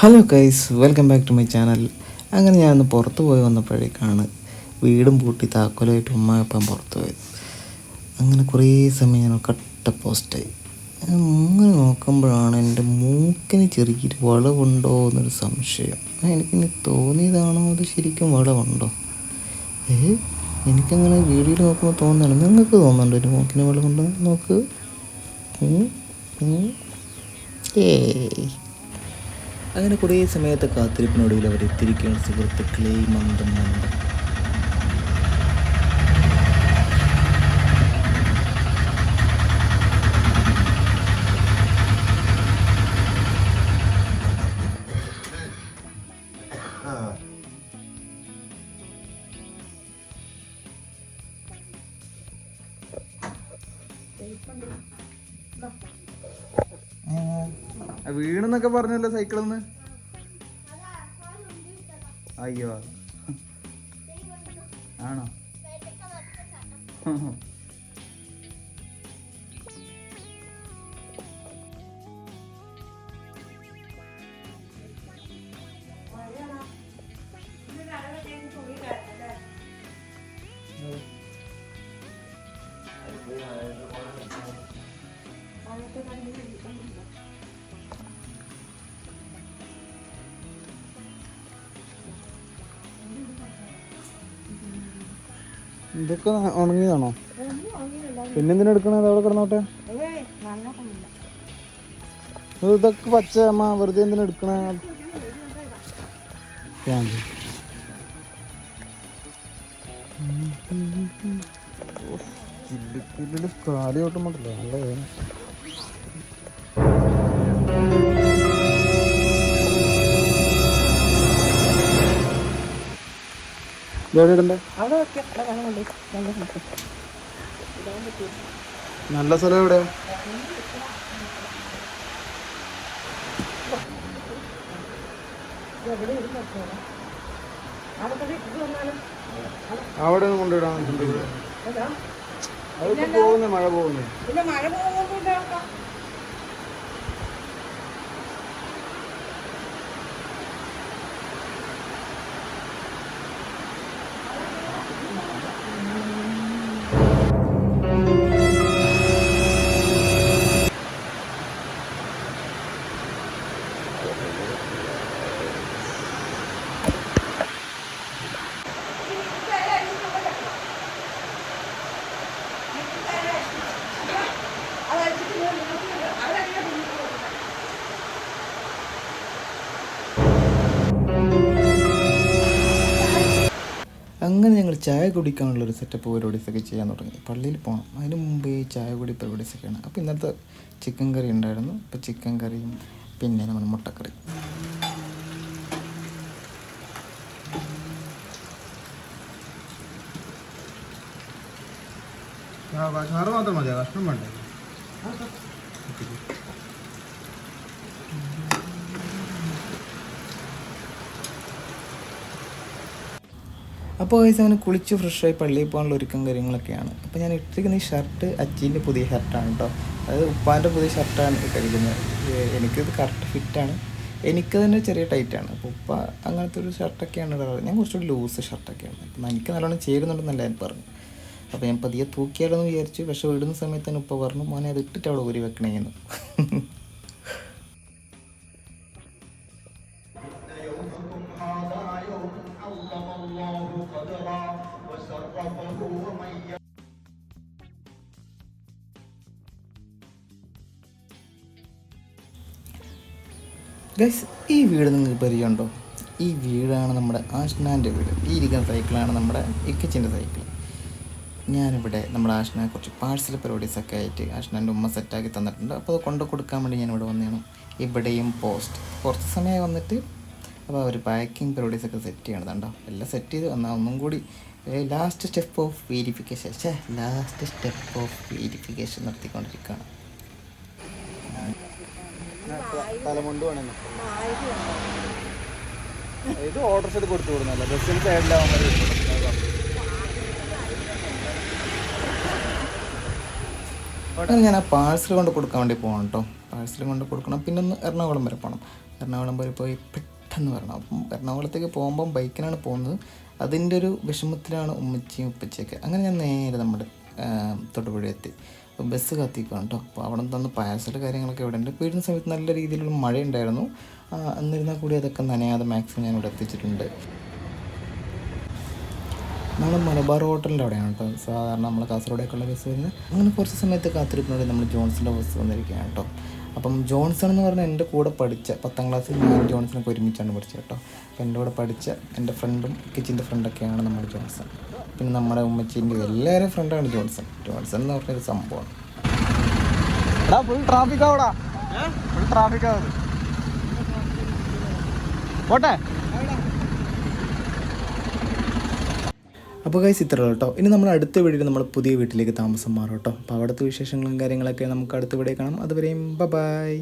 Hello guys, welcome back to my channel. അങ്ങനെ ഞാനൊന്ന് പുറത്ത് പോയി വന്നപ്പോഴേക്കാണ് വീടും പൂട്ടി താക്കോലായിട്ട് ഉമ്മയപ്പം പുറത്ത് പോയത്. അങ്ങനെ കുറേ സമയം ഞാൻ കട്ട പോസ്റ്റായി. അങ്ങനെ നോക്കുമ്പോഴാണ് എൻ്റെ മൂക്കിന് ചെറിയൊരു വളവുണ്ടോ എന്നൊരു സംശയം. എനിക്കിനി തോന്നിയതാണോ അത് ശരിക്കും വളവുണ്ടോ? എനിക്കങ്ങനെ വീഡിയോയിൽ നോക്കുമ്പോൾ തോന്നുന്നുണ്ട്. നിങ്ങൾക്ക് തോന്നുന്നുണ്ടോ ഒരു മൂക്കിന് വളവുണ്ടോ? നോക്ക്. ഏയ്. അങ്ങനെ കുറേ സമയത്തെ കാത്തിരിപ്പിനൊടുവിൽ അവർ എത്തിയിരിക്കുകയാണ് സുഹൃത്തുക്കളെ. മന്ദം മന്ദം വീണെന്നൊക്കെ പറഞ്ഞല്ലോ സൈക്കിളിന്ന്. അയ്യോ, ആണോ? ഇതൊക്കെ ഉണങ്ങിയതാണോ? പിന്നെന്തിനാ എടുക്കണത്? അവിടെ കിടന്നോട്ടെ. ഇതൊക്കെ പച്ച അമ്മ, വെറുതെ എന്തിനാ എടുക്കണ? കാലി ഓട്ടുമ്പോണ്ടല്ലോ നല്ല വേദന. നല്ല സ്ഥലം എവിടെയാ? അവിടെ ഒന്നും കൊണ്ടിടാൻ അതൊക്കെ പോകുന്നേ, മഴ പോകുന്നേ. അങ്ങനെ ഞങ്ങൾ ചായ കുടിക്കാനുള്ളൊരു സെറ്റപ്പ് പരിപാടീസൊക്കെ ചെയ്യാൻ തുടങ്ങി. പള്ളിയിൽ പോകണം, അതിന് മുമ്പേ ചായ കുടി പരിപാടീസൊക്കെയാണ്. അപ്പോൾ ഇന്നത്തെ ചിക്കൻ കറി ഉണ്ടായിരുന്നു. അപ്പോൾ ചിക്കൻ കറിയും പിന്നെ നമ്മുടെ മുട്ടക്കറി. ചാറ് മാത്രം മതിയോ? കഷ്ണം വേണ്ടേ? അപ്പോൾ ഗൈസ്, അവന് കുളിച്ച് ഫ്രഷായി പള്ളിയിൽ പോകാനുള്ള ഒരുക്കം കാര്യങ്ങളൊക്കെയാണ്. അപ്പോൾ ഞാൻ ഇട്ടിരിക്കുന്ന ഈ ഷർട്ട് അച്ചീൻ്റെ പുതിയ ഷർട്ടാണ് കേട്ടോ. അതായത് ഉപ്പാൻ്റെ പുതിയ ഷർട്ടാണ് ഇട്ടിരിക്കുന്നത്. എനിക്കിത് കറക്റ്റ് ഫിറ്റാണ്. എനിക്ക് തന്നെ ചെറിയ ടൈറ്റാണ്. അപ്പോൾ ഉപ്പ അങ്ങനത്തെ ഒരു ഷർട്ടൊക്കെയാണ് ഇടാറ്. ഞാൻ കുറച്ചുകൂടി ലൂസ് ഷർട്ടൊക്കെയാണ്. അപ്പം എനിക്ക് നല്ലോണം ചേരുന്നുണ്ടെന്നല്ല ഞാൻ പറഞ്ഞു. അപ്പോൾ ഞാൻ പതിയെ തൂക്കിയാലോന്ന് വിചാരിച്ചു. പക്ഷേ ഇടുന്ന സമയത്ത് തന്നെ ഉപ്പ പറഞ്ഞു, മോനെ അത് ഇട്ടിട്ട് അവിടെ ഊരി വെക്കണേന്ന്. ഗൈസ്, ഈ വീട് നിങ്ങൾക്ക് പരിചയമുണ്ടോ? ഈ വീടാണ് നമ്മുടെ ആഷ്നാൻ്റെ വീട്. ഈ ഇരിക്കുന്ന സൈക്കിളാണ് നമ്മുടെ ഇക്കച്ചിൻ്റെ സൈക്കിൾ. ഞാനിവിടെ നമ്മുടെ ആഷ്ന കുറച്ച് പാഴ്സൽ പരിപാടീസൊക്കെ ആയിട്ട് ആഷ്നാൻ്റെ ഉമ്മ സെറ്റാക്കി തന്നിട്ടുണ്ട്. അപ്പോൾ അത് കൊണ്ടു കൊടുക്കാൻ വേണ്ടി ഞാനിവിടെ വന്നതാണ്. ഇവിടെയും പോസ്റ്റ് കുറച്ച് സമയമായി വന്നിട്ട്. അപ്പോൾ അവർ പാക്കിങ് പരിപാടീസൊക്കെ സെറ്റ് ചെയ്യണത് കണ്ടോ. എല്ലാം സെറ്റ് ചെയ്ത് വന്നാൽ ഒന്നും കൂടി ലാസ്റ്റ് സ്റ്റെപ്പ് ഓഫ് വെരിഫിക്കേഷൻ നടത്തിക്കൊണ്ടിരിക്കുകയാണ്. തലമുണ്ട് വേണം. ഇത് ഓർഡർ ചെയ്ത് കൊടുത്തു കൊടുക്കുന്നല്ല, ബസ്സിന് സൈഡിലാവാൻ ഞാൻ ആ പാഴ്സൽ കൊണ്ട് കൊടുക്കാൻ വേണ്ടി പോകണം കേട്ടോ. പാഴ്സൽ കൊണ്ട് കൊടുക്കണം. പിന്നെ ഒന്ന് എറണാകുളം വരെ പോകണം. എറണാകുളം വരെ പോയി പെട്ടെന്ന് വരണം. അപ്പം എറണാകുളത്തേക്ക് പോകുമ്പം ബൈക്കിനാണ് പോകുന്നത്. അതിൻ്റെ ഒരു വിഷമത്തിലാണ് ഉമ്മച്ചിയും ഉപ്പച്ചിയൊക്കെ. അങ്ങനെ ഞാൻ നേരെ നമ്മുടെ തൊടുപുഴ എത്തി. അപ്പോൾ ബസ് കത്തിക്കുകയാണ് കേട്ടോ. അപ്പോൾ അവിടെ നിന്ന് പാഴ്സൽ കാര്യങ്ങളൊക്കെ ഇവിടെ ഉണ്ട്. വീടിന് സമയത്ത് നല്ല രീതിയിലുള്ള മഴ ഉണ്ടായിരുന്നു. എന്നിരുന്നാൽ കൂടി അതൊക്കെ നനയാതെ മാക്സിമം ഞാൻ ഇവിടെ എത്തിച്ചിട്ടുണ്ട്. നമ്മൾ മലബാർ ഹോട്ടലിൻ്റെ അവിടെയാണ് കേട്ടോ സാധാരണ നമ്മൾ കാസർഗോഡേക്കുള്ള ബസ് വരുന്നത്. അങ്ങനെ കുറച്ച് സമയത്ത് കാത്തിരിപ്പിനോടെ നമ്മൾ ജോൺസൻ്റെ ബസ് വന്നിരിക്കുകയാണ് കേട്ടോ. അപ്പം ജോൺസൺ എന്ന് പറഞ്ഞാൽ എൻ്റെ കൂടെ പഠിച്ച 10ാം ക്ലാസ്സിൽ ഞാൻ ജോൺസണൊക്കെ ഒരുമിച്ചാണ് പഠിച്ചത് കേട്ടോ. അപ്പോൾ എൻ്റെ കൂടെ പഠിച്ച എൻ്റെ ഫ്രണ്ടും കിച്ചിൻ്റെ ഫ്രണ്ടൊക്കെയാണ് നമ്മുടെ ജോൺസൺ. പിന്നെ നമ്മുടെ ഉമ്മച്ചീൻ്റെ എല്ലാവരും ഫ്രണ്ടാണ് ജോൺസൺ. ജോൺസൺ എന്ന് പറഞ്ഞൊരു സംഭവമാണ്. ഫുൾ ട്രാഫിക് ആവടാ, ഫുൾ ട്രാഫിക് ആവുന്നത്. പോട്ടെ. അപ്പോൾ ഗൈസ് ഇത്രയുള്ളൂ കേട്ടോ. ഇനി നമ്മൾ അടുത്ത വീഡിയോയിൽ നമ്മൾ പുതിയ വീട്ടിലേക്ക് താമസം മാറും കേട്ടോ. അപ്പോൾ അവിടുത്തെ വിശേഷങ്ങളും കാര്യങ്ങളൊക്കെ നമുക്ക് അടുത്ത വീഡിയോ കാണാം. അതുവരെയും ബൈ.